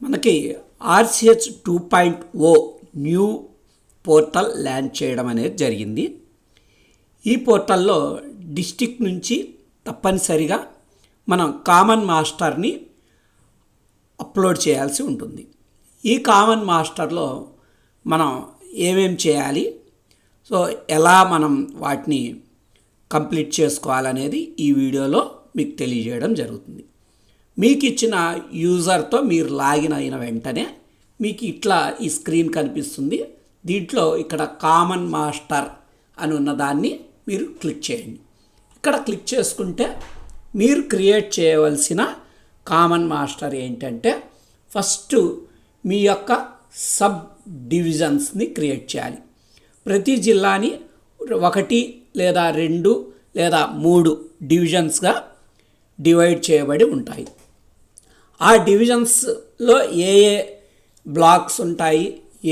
మనకి RCH 2.0 new portal launch చేయడం అనేది జరిగింది. ఈ పోర్టల్లో డిస్ట్రిక్ట్ నుంచి తప్పనిసరిగా మనం కామన్ మాస్టర్ని అప్లోడ్ చేయాల్సి ఉంటుంది. ఈ కామన్ మాస్టర్లో మనం ఏమేం చేయాలి, సో ఎలా మనం వాటిని కంప్లీట్ చేసుకోవాలనేది ఈ వీడియోలో మీకు తెలియజేయడం జరుగుతుంది. మీకు ఇచ్చిన యూజర్తో మీరు లాగిన్ అయిన వెంటనే మీకు ఇట్లా ఈ స్క్రీన్ కనిపిస్తుంది. దీంట్లో ఇక్కడ కామన్ మాస్టర్ అని ఉన్నదాన్ని మీరు క్లిక్ చేయండి. ఇక్కడ క్లిక్ చేసుకుంటే మీరు క్రియేట్ చేయవలసిన కామన్ మాస్టర్ ఏంటంటే, ఫస్ట్ మీ యొక్క సబ్ డివిజన్స్ని క్రియేట్ చేయాలి. ప్రతి జిల్లాని 1 లేదా 2 లేదా 3 డివిజన్స్గా డివైడ్ చేయబడి ఉంటాయి. ఆ డివిజన్స్లో ఏ బ్లాక్స్ ఉంటాయి,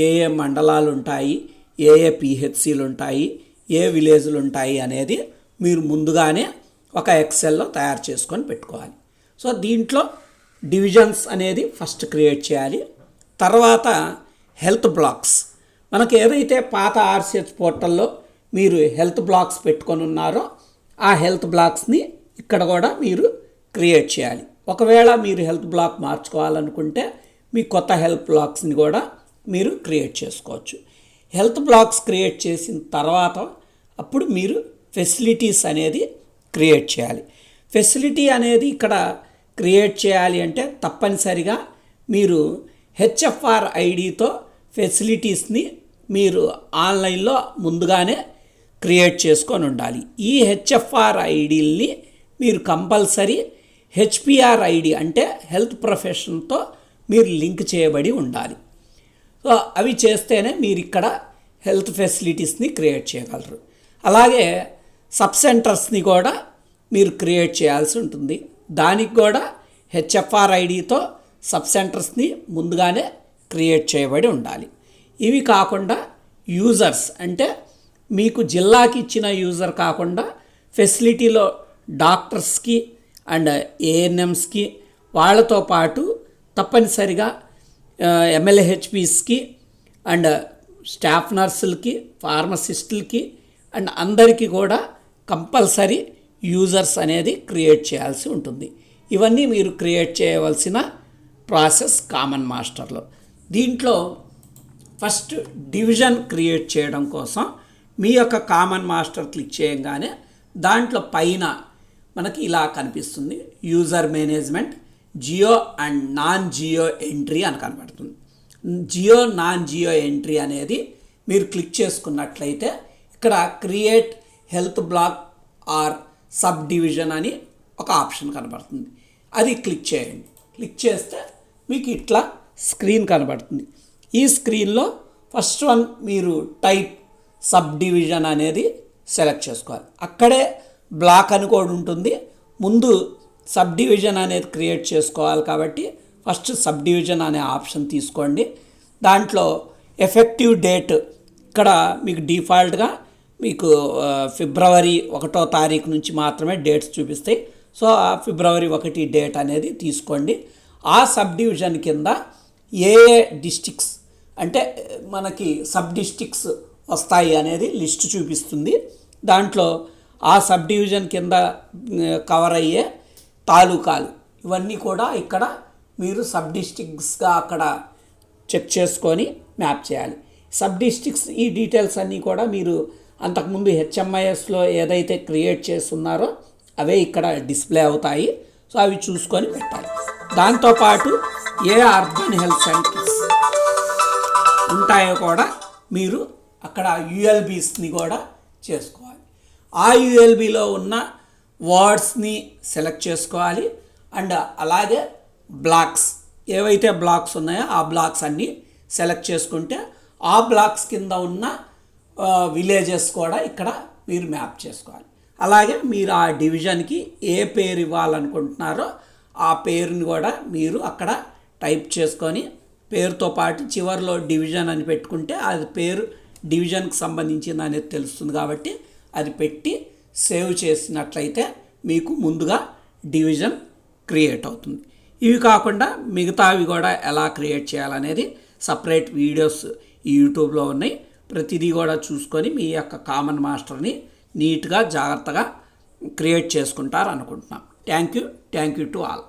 ఏ మండలాలు ఉంటాయి, ఏ పిహెచ్సిలు ఉంటాయి, ఏ విలేజ్లు ఉంటాయి అనేది మీరు ముందుగానే ఒక ఎక్సెల్లో తయారు చేసుకొని పెట్టుకోవాలి. సో దీంట్లో డివిజన్స్ అనేది ఫస్ట్ క్రియేట్ చేయాలి. తర్వాత హెల్త్ బ్లాక్స్, మనకు ఏదైతే పాత ఆర్సిహెచ్ పోర్టల్లో మీరు హెల్త్ బ్లాక్స్ పెట్టుకొని ఉన్నారో ఆ హెల్త్ బ్లాక్స్ని ఇక్కడ కూడా మీరు క్రియేట్ చేయాలి. ఒకవేళ మీరు హెల్త్ బ్లాక్ మార్చుకోవాలనుకుంటే మీ కొత్త హెల్త్ బ్లాక్స్ని కూడా మీరు క్రియేట్ చేసుకోవచ్చు. హెల్త్ బ్లాక్స్ క్రియేట్ చేసిన తర్వాత అప్పుడు మీరు ఫెసిలిటీస్ అనేది క్రియేట్ చేయాలి. ఫెసిలిటీ అనేది ఇక్కడ క్రియేట్ చేయాలి అంటే తప్పనిసరిగా మీరు హెచ్ఎఫ్ఆర్ ఐడితో ఫెసిలిటీస్ని మీరు ఆన్లైన్లో ముందుగానే క్రియేట్ చేసుకొని ఉండాలి. ఈ హెచ్ఎఫ్ఆర్ ఐడీల్ని మీరు కంపల్సరీ హెచ్పిఆర్ ఐడి అంటే హెల్త్ ప్రొఫెషన్తో మీరు లింక్ చేయబడి ఉండాలి. సో అవి చేస్తేనే మీరు ఇక్కడ హెల్త్ ఫెసిలిటీస్ని క్రియేట్ చేయగలరు. అలాగే సబ్ సెంటర్స్ని కూడా మీరు క్రియేట్ చేయాల్సి ఉంటుంది. దానికి కూడా హెచ్ఎఫ్ఆర్ ఐడితో సబ్ సెంటర్స్ని ముందుగానే క్రియేట్ చేయబడి ఉండాలి. ఇవి కాకుండా యూజర్స్ అంటే మీకు జిల్లాకి ఇచ్చిన యూజర్ కాకుండా ఫెసిలిటీలో డాక్టర్స్కి అండ్ ఏఎన్ఎంస్కి వాళ్ళతో పాటు తప్పనిసరిగా ఎంఎల్హెచ్పిస్కి అండ్ స్టాఫ్ నర్సులకి, ఫార్మసిస్టులకి అండ్ అందరికీ కూడా కంపల్సరీ యూజర్స్ అనేది క్రియేట్ చేయాల్సి ఉంటుంది. ఇవన్నీ మీరు క్రియేట్ చేయవలసిన ప్రాసెస్ కామన్ మాస్టర్లో. దీంట్లో ఫస్ట్ డివిజన్ క్రియేట్ చేయడం కోసం మీ యొక్క కామన్ మాస్టర్ క్లిక్ చేయగానే దాంట్లో పైన మనకి ఇలా కనిపిస్తుంది, user management geo and non geo entry అని కనబడుతుంది. జియో నాన్ జియో ఎంట్రీ అనేది మీరు క్లిక్ చేసుకున్నట్లయితే ఇక్కడ create health block or subdivision అని ఒక ఆప్షన్ కనబడుతుంది. అది క్లిక్ చేయండి. క్లిక్ చేస్తే మీకు ఇట్లా స్క్రీన్ కనబడుతుంది. ఈ స్క్రీన్లో ఫస్ట్ వన్ మీరు టైప్ సబ్ డివిజన్ అనేది సెలెక్ట్ చేసుకోవాలి. అక్కడే బ్లాక్ అని కూడా ఉంటుంది. ముందు సబ్ డివిజన్ అనేది క్రియేట్ చేసుకోవాలి కాబట్టి ఫస్ట్ సబ్ డివిజన్ అనే ఆప్షన్ తీసుకోండి. దాంట్లో ఎఫెక్టివ్ డేట్ ఇక్కడ మీకు డిఫాల్ట్గా మీకు ఫిబ్రవరి 1వ తారీఖు నుంచి మాత్రమే డేట్స్ చూపిస్తాయి. సో ఆ ఫిబ్రవరి 1 డేట్ అనేది తీసుకోండి. ఆ సబ్ డివిజన్ కింద ఏ డిస్ట్రిక్ట్స్ అంటే మనకి సబ్ డిస్ట్రిక్ట్స్ వస్తాయి అనేది లిస్ట్ చూపిస్తుంది. దాంట్లో ఆ సబ్ డివిజన్ కింద కవర్ అయ్యే తాలూకాలు ఇవన్నీ కూడా ఇక్కడ మీరు సబ్ డిస్ట్రిక్ట్స్గా అక్కడ చెక్ చేసుకొని మ్యాప్ చేయాలి. సబ్ డిస్ట్రిక్ట్స్ ఈ డీటెయిల్స్ అన్నీ కూడా మీరు అంతకుముందు హెచ్ఎంఐఎస్లో ఏదైతే క్రియేట్ చేస్తున్నారో అవే ఇక్కడ డిస్ప్లే అవుతాయి. సో అవి చూసుకొని పెట్టాలి. దాంతోపాటు ఏ అర్బన్ హెల్త్ సెంటర్స్ ఉంటాయో కూడా మీరు అక్కడ యుఎల్బీస్ని కూడా చేసుకోవాలి. ఆ యుఎల్బీలో ఉన్న వర్డ్స్ని సెలెక్ట్ చేసుకోవాలి. అండ్ అలాగే బ్లాక్స్ ఏవైతే బ్లాక్స్ ఉన్నాయో ఆ బ్లాక్స్ అన్నీ సెలెక్ట్ చేసుకుంటే ఆ బ్లాక్స్ కింద ఉన్న విలేజెస్ కూడా ఇక్కడ మీరు మ్యాప్ చేసుకోవాలి. అలాగే మీరు ఆ డివిజన్కి ఏ పేరు ఇవ్వాలనుకుంటున్నారో ఆ పేరుని కూడా మీరు అక్కడ టైప్ చేసుకొని పేరుతో పాటు చివరిలో డివిజన్ అని పెట్టుకుంటే అది పేరు డివిజన్కి సంబంధించింది అనేది తెలుస్తుంది. కాబట్టి అది పెట్టి సేవ్ చేసినట్లయితే మీకు ముందుగా డివిజన్ క్రియేట్ అవుతుంది. ఇవి కాకుండా మిగతావి కూడా ఎలా క్రియేట్ చేయాలనేది సపరేట్ వీడియోస్ ఈ యూట్యూబ్లో ఉన్నాయి. ప్రతిదీ కూడా చూసుకొని మీ యొక్క కామన్ మాస్టర్ని నీట్గా జాగ్రత్తగా క్రియేట్ చేసుకుంటారు అనుకుంటున్నాం. Thank you to all.